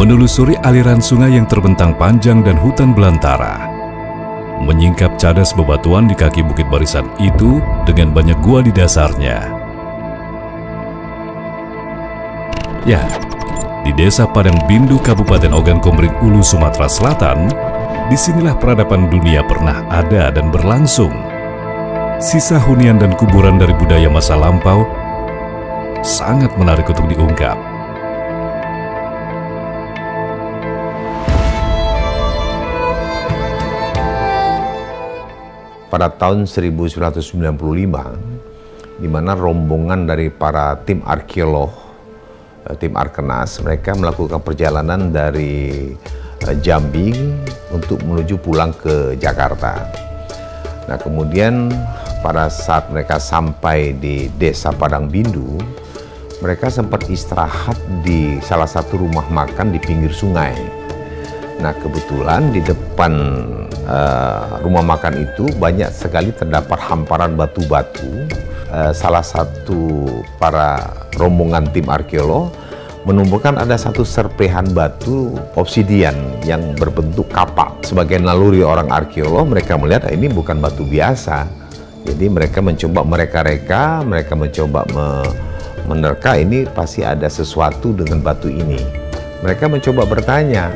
menelusuri aliran sungai yang terbentang panjang dan hutan belantara. Menyingkap cadas bebatuan di kaki bukit barisan itu dengan banyak gua di dasarnya. Ya, di desa Padang Bindu, Kabupaten Ogan Komering Ulu, Sumatera Selatan, disinilah peradaban dunia pernah ada dan berlangsung. Sisa hunian dan kuburan dari budaya masa lampau sangat menarik untuk diungkap. Pada tahun 1995, di mana rombongan dari para tim arkeolog, tim Arkenas, mereka melakukan perjalanan dari Jambi untuk menuju pulang ke Jakarta. Nah, kemudian pada saat mereka sampai di desa Padang Bindu, mereka sempat istirahat di salah satu rumah makan di pinggir sungai. Nah, kebetulan di depan rumah makan itu banyak sekali terdapat hamparan batu-batu. Salah satu para rombongan tim arkeolog menemukan ada satu serpihan batu obsidian yang berbentuk kapak. Sebagai naluri orang arkeolog, mereka melihat ini bukan batu biasa. Jadi mereka mencoba mereka mencoba menerka, ini pasti ada sesuatu dengan batu ini. Mereka mencoba bertanya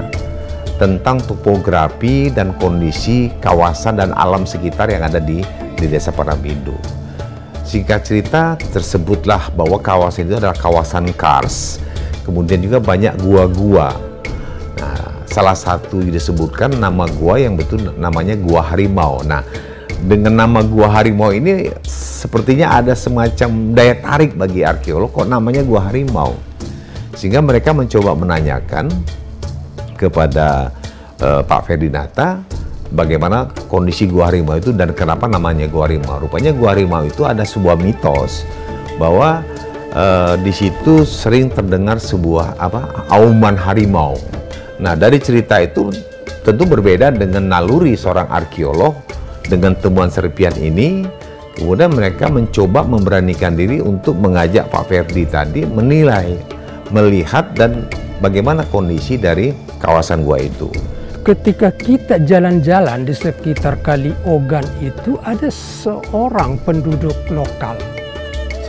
tentang topografi dan kondisi kawasan dan alam sekitar yang ada di desa Padang Bindu. Singkat cerita, tersebutlah bahwa kawasan itu adalah kawasan kars. Kemudian juga banyak gua-gua. Nah, salah satu disebutkan nama gua yang betul namanya Gua Harimau. Nah, dengan nama Gua Harimau ini sepertinya ada semacam daya tarik bagi arkeolog, kok namanya Gua Harimau. Sehingga mereka mencoba menanyakan kepada Pak Ferdinata bagaimana kondisi Gua Harimau itu dan kenapa namanya Gua Harimau. Rupanya Gua Harimau itu ada sebuah mitos bahwa di situ sering terdengar sebuah auman harimau. Nah, dari cerita itu tentu berbeda dengan naluri seorang arkeolog dengan temuan serpihan ini. Kemudian mereka mencoba memberanikan diri untuk mengajak Pak Ferdi tadi menilai, melihat dan bagaimana kondisi dari kawasan gua itu. Ketika kita jalan-jalan di sekitar Kali Ogan itu ada seorang penduduk lokal.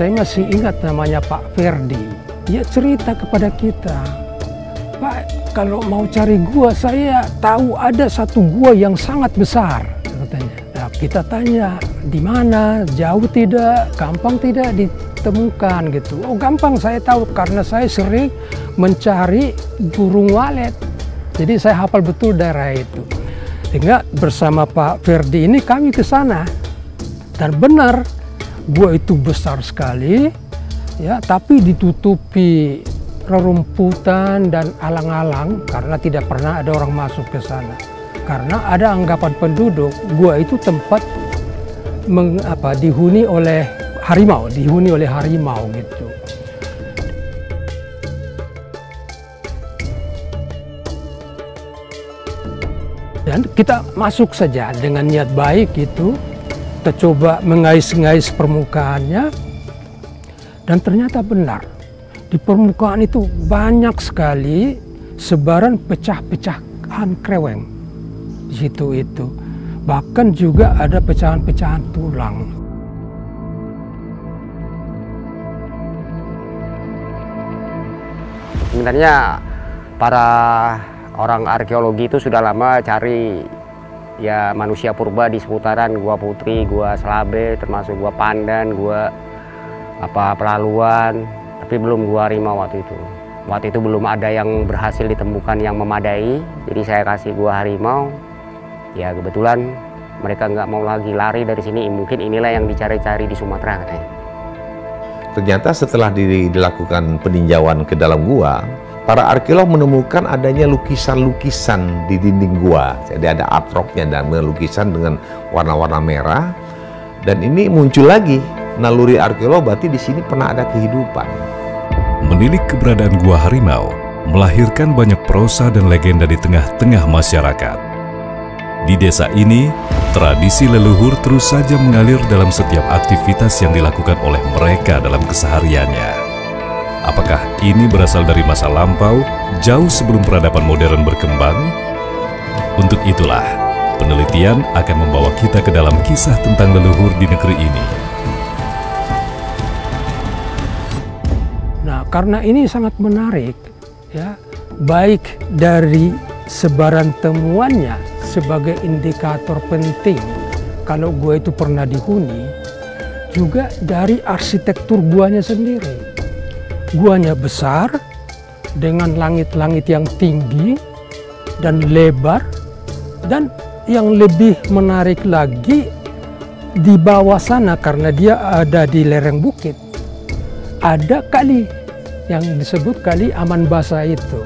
Saya masih ingat namanya Pak Ferdi. Dia cerita kepada kita, "Pak, kalau mau cari gua, saya tahu ada satu gua yang sangat besar," katanya. Nah, kita tanya, di mana? Jauh tidak? Gampang tidak ditemukan gitu? Oh, gampang, saya tahu karena saya sering mencari burung walet. Jadi saya hafal betul daerah itu. Sehingga bersama Pak Ferdi ini kami ke sana. Dan benar, gua itu besar sekali, ya, tapi ditutupi rerumputan dan alang-alang karena tidak pernah ada orang masuk ke sana. Karena ada anggapan penduduk, gua itu tempat dihuni oleh harimau gitu. Dan kita masuk saja dengan niat baik itu, kita coba mengais-ngais permukaannya, dan ternyata benar. Di permukaan itu banyak sekali sebaran pecah-pecahan kreweng di situ itu. Bahkan juga ada pecahan-pecahan tulang. Sebenarnya para orang arkeologi itu sudah lama cari ya manusia purba di seputaran Gua Putri, Gua Selabe, termasuk Gua Pandan, Gua Pelaluan, tapi belum Gua Harimau waktu itu. Waktu itu belum ada yang berhasil ditemukan yang memadai, jadi saya kasih Gua Harimau. Ya kebetulan mereka nggak mau lagi lari dari sini, mungkin inilah yang dicari-cari di Sumatera katanya. Ternyata setelah dilakukan peninjauan ke dalam gua, para arkeolog menemukan adanya lukisan-lukisan di dinding gua. Jadi ada artworknya dan lukisan dengan warna-warna merah. Dan ini muncul lagi naluri arkeolog, berarti di sini pernah ada kehidupan. Menilik keberadaan Gua Harimau melahirkan banyak prosa dan legenda di tengah-tengah masyarakat. Di desa ini, tradisi leluhur terus saja mengalir dalam setiap aktivitas yang dilakukan oleh mereka dalam kesehariannya. Apakah ini berasal dari masa lampau, jauh sebelum peradaban modern berkembang? Untuk itulah, penelitian akan membawa kita ke dalam kisah tentang leluhur di negeri ini. Nah, karena ini sangat menarik, ya, baik dari sebaran temuannya sebagai indikator penting kalau gua itu pernah dihuni, juga dari arsitektur guanya sendiri. Guanya besar, dengan langit-langit yang tinggi dan lebar, dan yang lebih menarik lagi, di bawah sana karena dia ada di lereng bukit, ada kali yang disebut kali Aman Basa itu.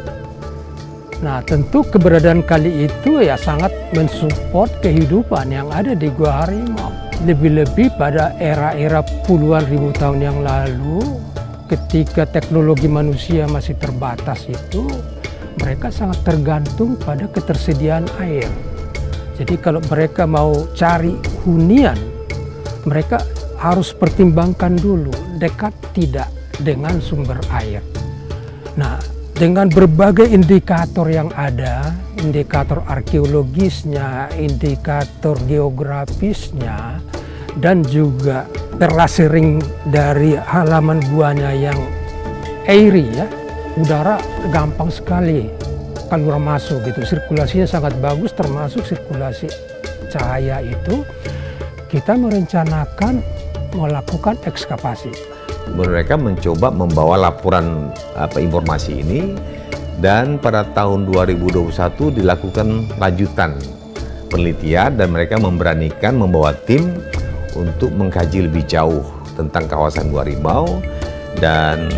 Nah, tentu keberadaan kali itu ya sangat mensupport kehidupan yang ada di Gua Harimau. Lebih-lebih pada era-era puluhan ribu tahun yang lalu, ketika teknologi manusia masih terbatas itu, mereka sangat tergantung pada ketersediaan air. Jadi kalau mereka mau cari hunian, mereka harus pertimbangkan dulu dekat tidak dengan sumber air. Nah, dengan berbagai indikator yang ada, indikator arkeologisnya, indikator geografisnya, dan juga terasering dari halaman guanya yang airy, ya, udara gampang sekali keluar masuk gitu, sirkulasinya sangat bagus, termasuk sirkulasi cahaya itu. Kita merencanakan melakukan ekskavasi. Mereka mencoba membawa laporan informasi ini, dan pada tahun 2021 dilakukan lanjutan penelitian dan mereka memberanikan membawa tim untuk mengkaji lebih jauh tentang kawasan Gua Harimau. Dan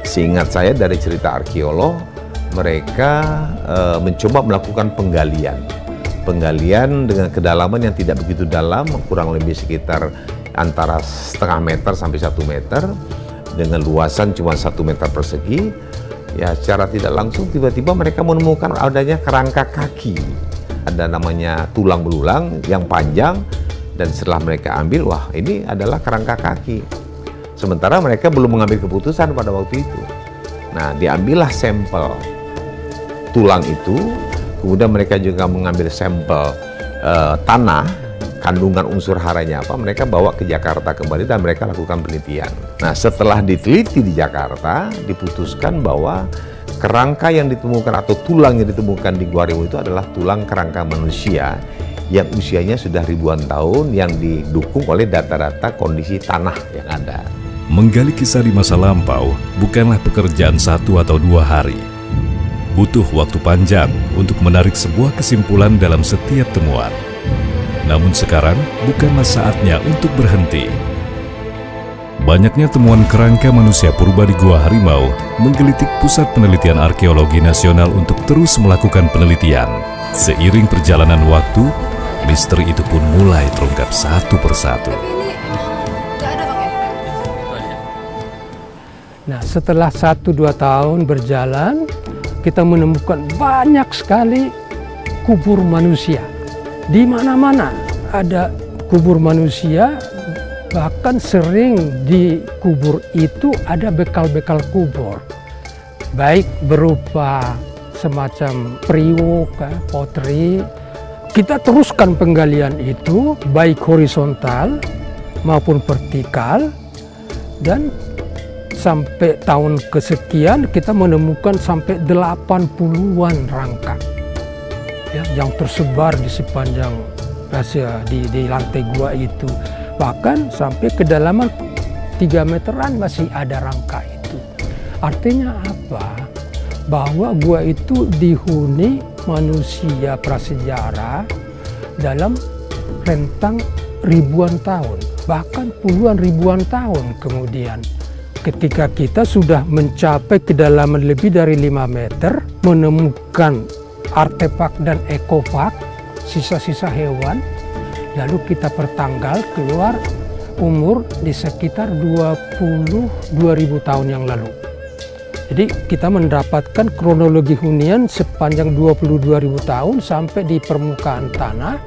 seingat saya dari cerita arkeolog, mereka mencoba melakukan penggalian dengan kedalaman yang tidak begitu dalam, kurang lebih sekitar antara setengah meter sampai 1 meter, dengan luasan cuma 1 meter persegi. Ya, secara tidak langsung tiba-tiba mereka menemukan adanya kerangka kaki, ada namanya tulang belulang yang panjang. Dan setelah mereka ambil, wah, ini adalah kerangka kaki. Sementara mereka belum mengambil keputusan pada waktu itu. Nah, diambillah sampel tulang itu, kemudian mereka juga mengambil sampel tanah, kandungan unsur haranya apa, mereka bawa ke Jakarta kembali dan mereka lakukan penelitian. Nah, setelah diteliti di Jakarta, diputuskan bahwa kerangka yang ditemukan atau tulang yang ditemukan di Gua Harimau itu adalah tulang kerangka manusia yang usianya sudah ribuan tahun, yang didukung oleh data-data kondisi tanah yang ada. Menggali kisah di masa lampau bukanlah pekerjaan 1 atau 2 hari. Butuh waktu panjang untuk menarik sebuah kesimpulan dalam setiap temuan. Namun sekarang bukanlah saatnya untuk berhenti. Banyaknya temuan kerangka manusia purba di Gua Harimau menggelitik Pusat Penelitian Arkeologi Nasional untuk terus melakukan penelitian. Seiring perjalanan waktu, misteri itu pun mulai terungkap satu persatu. Nah, setelah 1-2 tahun berjalan, kita menemukan banyak sekali kubur manusia. Di mana-mana ada kubur manusia, bahkan sering di kubur itu ada bekal-bekal kubur. Baik berupa semacam periuk, potri. Kita teruskan penggalian itu, baik horizontal maupun vertikal, dan sampai tahun kesekian kita menemukan sampai 80-an rangka, ya, yang tersebar di sepanjang di lantai gua itu. Bahkan sampai kedalaman 3 meteran masih ada rangka itu. Artinya apa? Bahwa gua itu dihuni manusia prasejarah dalam rentang ribuan tahun, bahkan puluhan ribuan tahun kemudian. Ketika kita sudah mencapai kedalaman lebih dari 5 meter, menemukan artefak dan ekofak, sisa-sisa hewan, lalu kita pertanggal keluar umur di sekitar 22.000 tahun yang lalu. Jadi kita mendapatkan kronologi hunian sepanjang 22.000 tahun sampai di permukaan tanah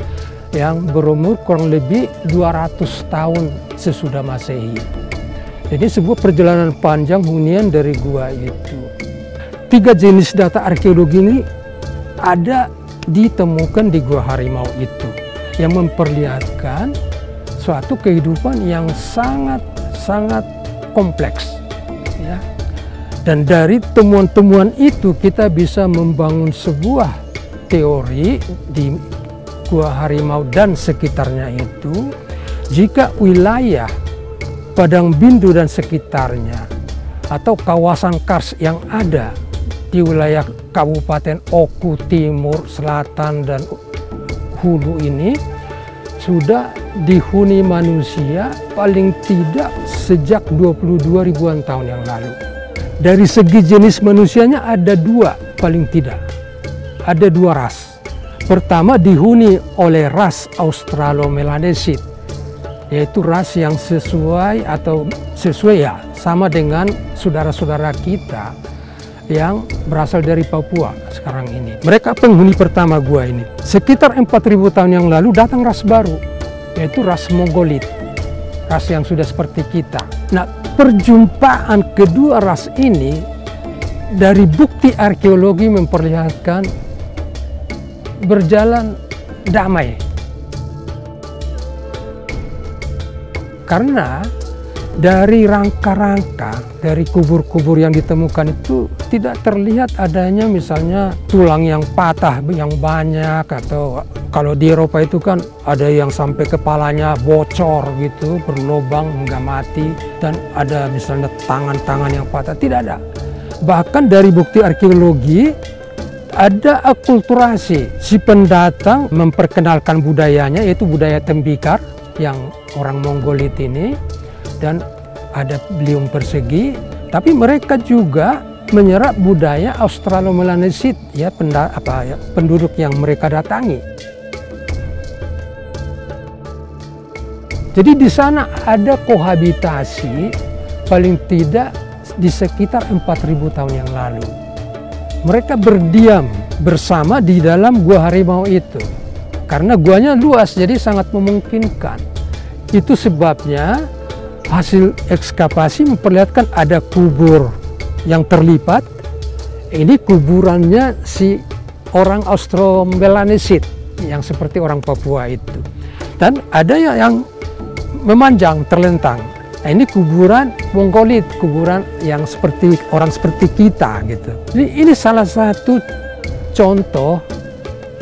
yang berumur kurang lebih 200 tahun sesudah Masehi. Jadi sebuah perjalanan panjang hunian dari gua itu. 3 jenis data arkeologi ini ada ditemukan di Gua Harimau itu, yang memperlihatkan suatu kehidupan yang sangat kompleks, ya. Dan dari temuan-temuan itu kita bisa membangun sebuah teori di Gua Harimau dan sekitarnya itu, jika wilayah Padang Bindu dan sekitarnya atau kawasan kars yang ada di wilayah Kabupaten Oku Timur, Selatan, dan Hulu ini sudah dihuni manusia paling tidak sejak 22 ribuan tahun yang lalu. Dari segi jenis manusianya ada 2 paling tidak. Ada 2 ras. Pertama dihuni oleh ras Australomelanesid, yaitu ras yang sesuai ya sama dengan saudara-saudara kita yang berasal dari Papua sekarang ini. Mereka penghuni pertama gua ini. Sekitar 4.000 tahun yang lalu datang ras baru, yaitu ras Mongolit, ras yang sudah seperti kita. Nah, perjumpaan kedua ras ini dari bukti arkeologi memperlihatkan berjalan damai. Karena dari rangka-rangka, dari kubur-kubur yang ditemukan itu tidak terlihat adanya misalnya tulang yang patah yang banyak, atau kalau di Eropa itu kan ada yang sampai kepalanya bocor gitu, berlubang nggak mati, dan ada misalnya tangan-tangan yang patah, tidak ada. Bahkan dari bukti arkeologi ada akulturasi, si pendatang memperkenalkan budayanya, yaitu budaya Tembikar yang orang Mongolit ini, dan ada beliung persegi, tapi mereka juga menyerap budaya Australomelanesid, ya, penduduk yang mereka datangi. Jadi di sana ada kohabitasi paling tidak di sekitar 4.000 tahun yang lalu. Mereka berdiam bersama di dalam Gua Harimau itu. Karena guanya luas, jadi sangat memungkinkan. Itu sebabnya hasil ekskavasi memperlihatkan ada kubur yang terlipat. Ini kuburannya si orang Australomelanesid yang seperti orang Papua itu. Dan ada yang memanjang, terlentang. Nah, ini kuburan Mongolit, kuburan yang seperti orang seperti kita gitu. Jadi ini salah satu contoh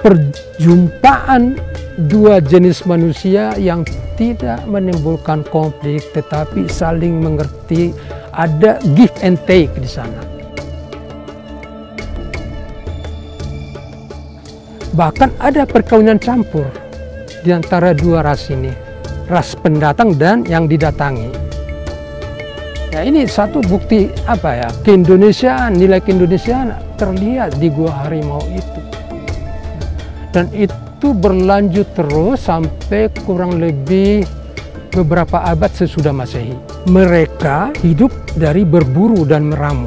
perjumpaan 2 jenis manusia yang tidak menimbulkan konflik, tetapi saling mengerti, ada give and take di sana. Bahkan ada perkawinan campur di antara 2 ras ini, ras pendatang dan yang didatangi. Ya, ini satu bukti keindonesiaan, nilai keindonesiaan terlihat di Gua Harimau itu. Dan itu berlanjut terus sampai kurang lebih beberapa abad sesudah Masehi. Mereka hidup dari berburu dan meramu,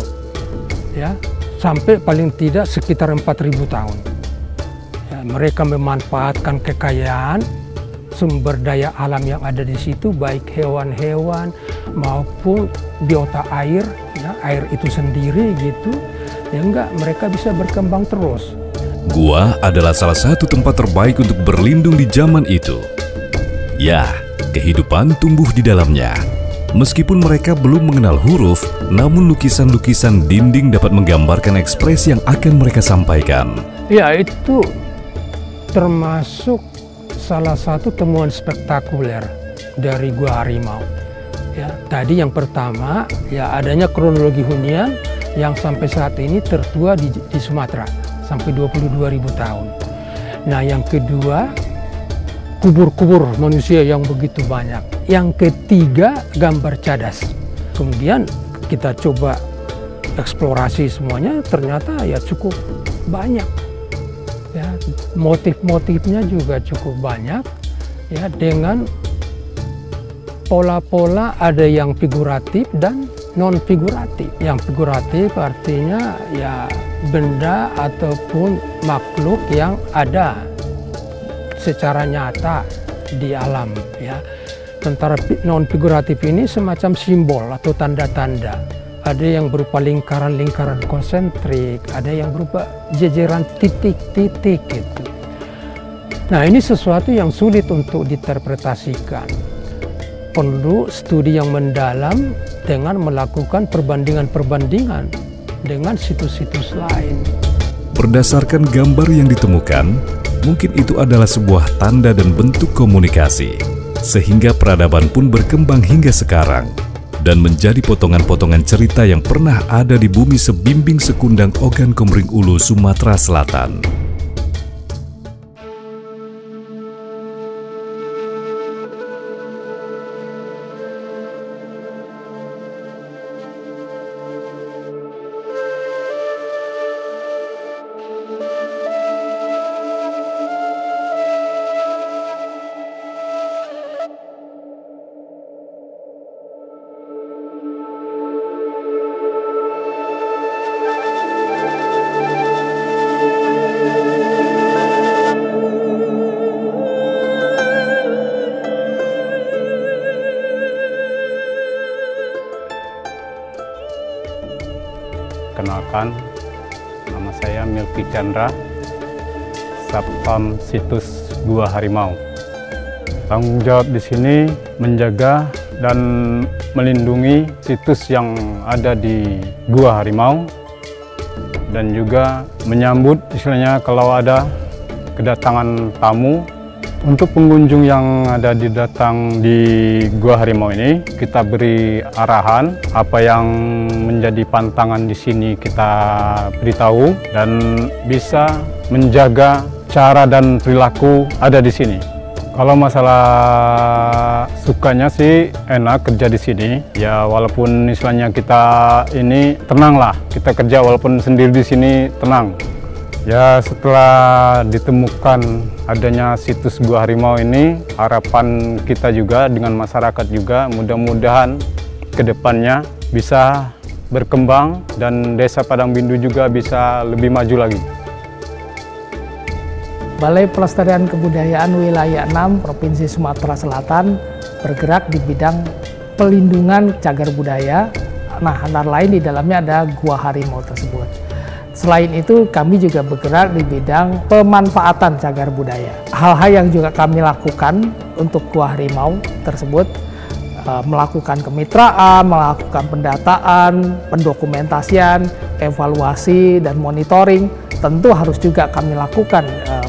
ya, sampai paling tidak sekitar 4.000 tahun. Ya, mereka memanfaatkan kekayaan sumber daya alam yang ada di situ, baik hewan-hewan maupun biota air, ya, air itu sendiri gitu, ya enggak, mereka bisa berkembang terus. Gua adalah salah satu tempat terbaik untuk berlindung di zaman itu. Ya, kehidupan tumbuh di dalamnya. Meskipun mereka belum mengenal huruf, namun lukisan-lukisan dinding dapat menggambarkan ekspresi yang akan mereka sampaikan. Ya, itu termasuk salah satu temuan spektakuler dari Gua Harimau. Ya, tadi yang pertama, ya, adanya kronologi hunian yang sampai saat ini tertua di Sumatera, sampai 22.000 tahun. Nah, yang kedua, kubur-kubur manusia yang begitu banyak. Yang ketiga, gambar cadas. Kemudian kita coba eksplorasi semuanya, ternyata ya cukup banyak. Ya, motif-motifnya juga cukup banyak, ya, dengan pola-pola ada yang figuratif dan non-figuratif. Yang figuratif artinya ya benda ataupun makhluk yang ada secara nyata di alam, ya. Tentara non figuratif ini semacam simbol atau tanda-tanda. Ada yang berupa lingkaran-lingkaran konsentrik, ada yang berupa jejeran titik-titik gitu. Nah, ini sesuatu yang sulit untuk diinterpretasikan. Perlu studi yang mendalam dengan melakukan perbandingan-perbandingan dengan situs-situs lain. Berdasarkan gambar yang ditemukan, mungkin itu adalah sebuah tanda dan bentuk komunikasi, sehingga peradaban pun berkembang hingga sekarang dan menjadi potongan-potongan cerita yang pernah ada di bumi sebimbing sekundang Ogan Komering Ulu, Sumatera Selatan. Kenalkan, nama saya Milky Chandra, Satpam Situs Gua Harimau. Tanggung jawab di sini menjaga dan melindungi situs yang ada di Gua Harimau dan juga menyambut istilahnya kalau ada kedatangan tamu. Untuk pengunjung yang ada datang di Gua Harimau ini, kita beri arahan apa yang menjadi pantangan di sini kita beritahu dan bisa menjaga cara dan perilaku ada di sini. Kalau masalah sukanya sih enak kerja di sini. Ya walaupun istilahnya kita ini tenang lah, kita kerja walaupun sendiri di sini tenang. Ya setelah ditemukan adanya situs Gua Harimau ini, harapan kita juga dengan masyarakat juga mudah-mudahan ke depannya bisa berkembang dan Desa Padang Bindu juga bisa lebih maju lagi. Balai Pelestarian Kebudayaan Wilayah 6 Provinsi Sumatera Selatan bergerak di bidang pelindungan cagar budaya. Nah, antara lain di dalamnya ada Gua Harimau tersebut. Selain itu, kami juga bergerak di bidang pemanfaatan cagar budaya. Hal-hal yang juga kami lakukan untuk Gua Harimau tersebut, melakukan kemitraan, melakukan pendataan, pendokumentasian, evaluasi, dan monitoring, tentu harus juga kami lakukan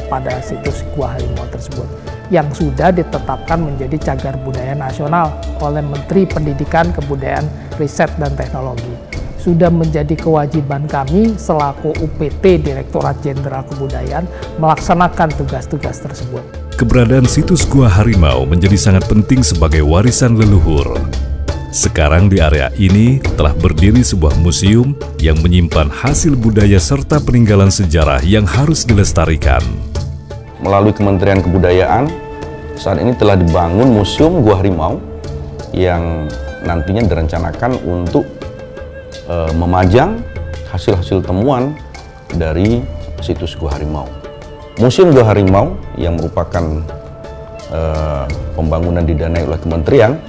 pada situs Gua Harimau tersebut, yang sudah ditetapkan menjadi cagar budaya nasional oleh Menteri Pendidikan, Kebudayaan, Riset, dan Teknologi. Sudah menjadi kewajiban kami selaku UPT Direktorat Jenderal Kebudayaan melaksanakan tugas-tugas tersebut. Keberadaan situs Gua Harimau menjadi sangat penting sebagai warisan leluhur. Sekarang di area ini telah berdiri sebuah museum yang menyimpan hasil budaya serta peninggalan sejarah yang harus dilestarikan. Melalui Kementerian Kebudayaan, saat ini telah dibangun Museum Gua Harimau yang nantinya direncanakan untuk memajang hasil-hasil temuan dari situs Gua Harimau. Museum Gua Harimau yang merupakan pembangunan didanai oleh kementerian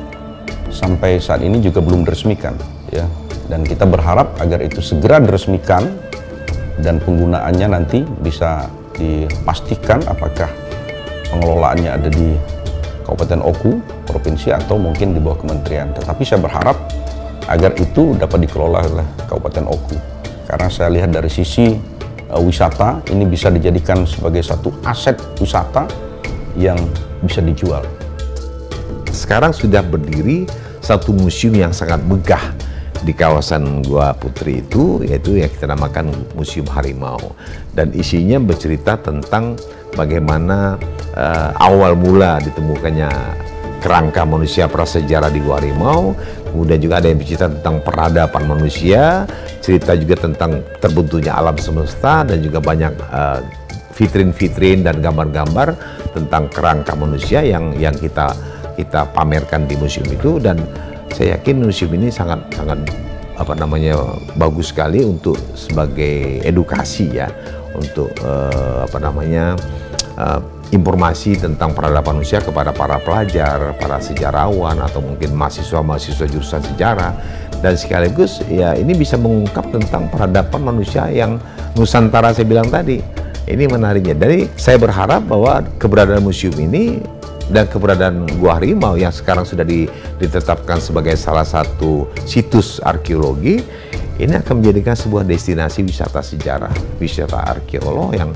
sampai saat ini juga belum diresmikan, ya. Dan kita berharap agar itu segera diresmikan dan penggunaannya nanti bisa dipastikan apakah pengelolaannya ada di Kabupaten Oku, provinsi atau mungkin di bawah kementerian. Tetapi saya berharap agar itu dapat dikelola oleh Kabupaten Oku. Karena saya lihat dari sisi wisata, ini bisa dijadikan sebagai satu aset wisata yang bisa dijual. Sekarang sudah berdiri satu museum yang sangat megah di kawasan Gua Putri itu, yaitu yang kita namakan Museum Harimau. Dan isinya bercerita tentang bagaimana awal mula ditemukannya kerangka manusia prasejarah di Gua Harimau. Kemudian juga ada yang bercerita tentang peradaban manusia, cerita juga tentang terbentuknya alam semesta, dan juga banyak vitrin-vitrin dan gambar-gambar tentang kerangka manusia yang kita pamerkan di museum itu. Dan saya yakin museum ini sangat bagus sekali untuk sebagai edukasi ya, untuk informasi tentang peradaban manusia kepada para pelajar, para sejarawan, atau mungkin mahasiswa-mahasiswa jurusan sejarah. Dan sekaligus ya ini bisa mengungkap tentang peradaban manusia yang Nusantara saya bilang tadi. Ini menariknya. Jadi saya berharap bahwa keberadaan museum ini dan keberadaan Gua Harimau yang sekarang sudah ditetapkan sebagai salah satu situs arkeologi, ini akan menjadikan sebuah destinasi wisata sejarah, wisata arkeolog yang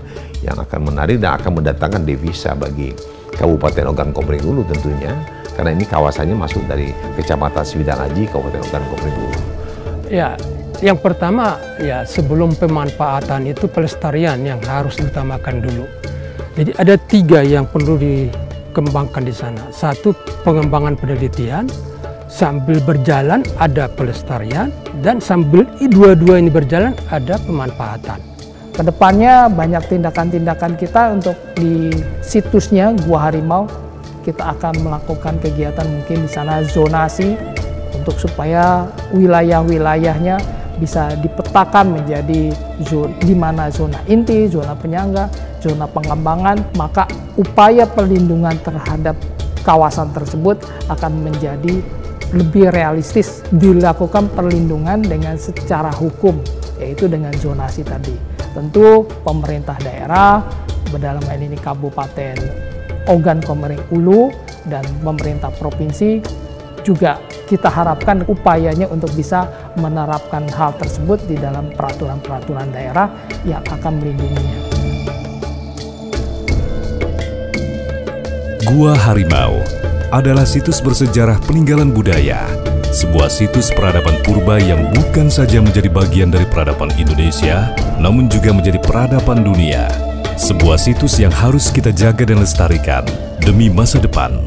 akan menarik dan akan mendatangkan devisa bagi Kabupaten Ogan Komering Ulu tentunya, karena ini kawasannya masuk dari Kecamatan Sibidang Aji, Kabupaten Ogan Komering Ulu. Ya, yang pertama ya sebelum pemanfaatan itu pelestarian yang harus diutamakan dulu. Jadi ada 3 yang perlu dikembangkan di sana. Satu, pengembangan penelitian, sambil berjalan ada pelestarian, dan sambil dua-dua ini berjalan ada pemanfaatan. Kedepannya banyak tindakan-tindakan kita untuk di situsnya Gua Harimau. Kita akan melakukan kegiatan mungkin di sana zonasi untuk supaya wilayah-wilayahnya bisa dipetakan menjadi di mana zona inti, zona penyangga, zona pengembangan. Maka upaya perlindungan terhadap kawasan tersebut akan menjadi lebih realistis, dilakukan perlindungan dengan secara hukum, yaitu dengan zonasi tadi. Tentu pemerintah daerah, dalam hal ini Kabupaten Ogan Komering Ulu dan pemerintah provinsi juga kita harapkan upayanya untuk bisa menerapkan hal tersebut di dalam peraturan-peraturan daerah yang akan melindunginya. Gua Harimau adalah situs bersejarah peninggalan budaya, sebuah situs peradaban purba yang bukan saja menjadi bagian dari peradaban Indonesia, namun juga menjadi peradaban dunia. Sebuah situs yang harus kita jaga dan lestarikan demi masa depan.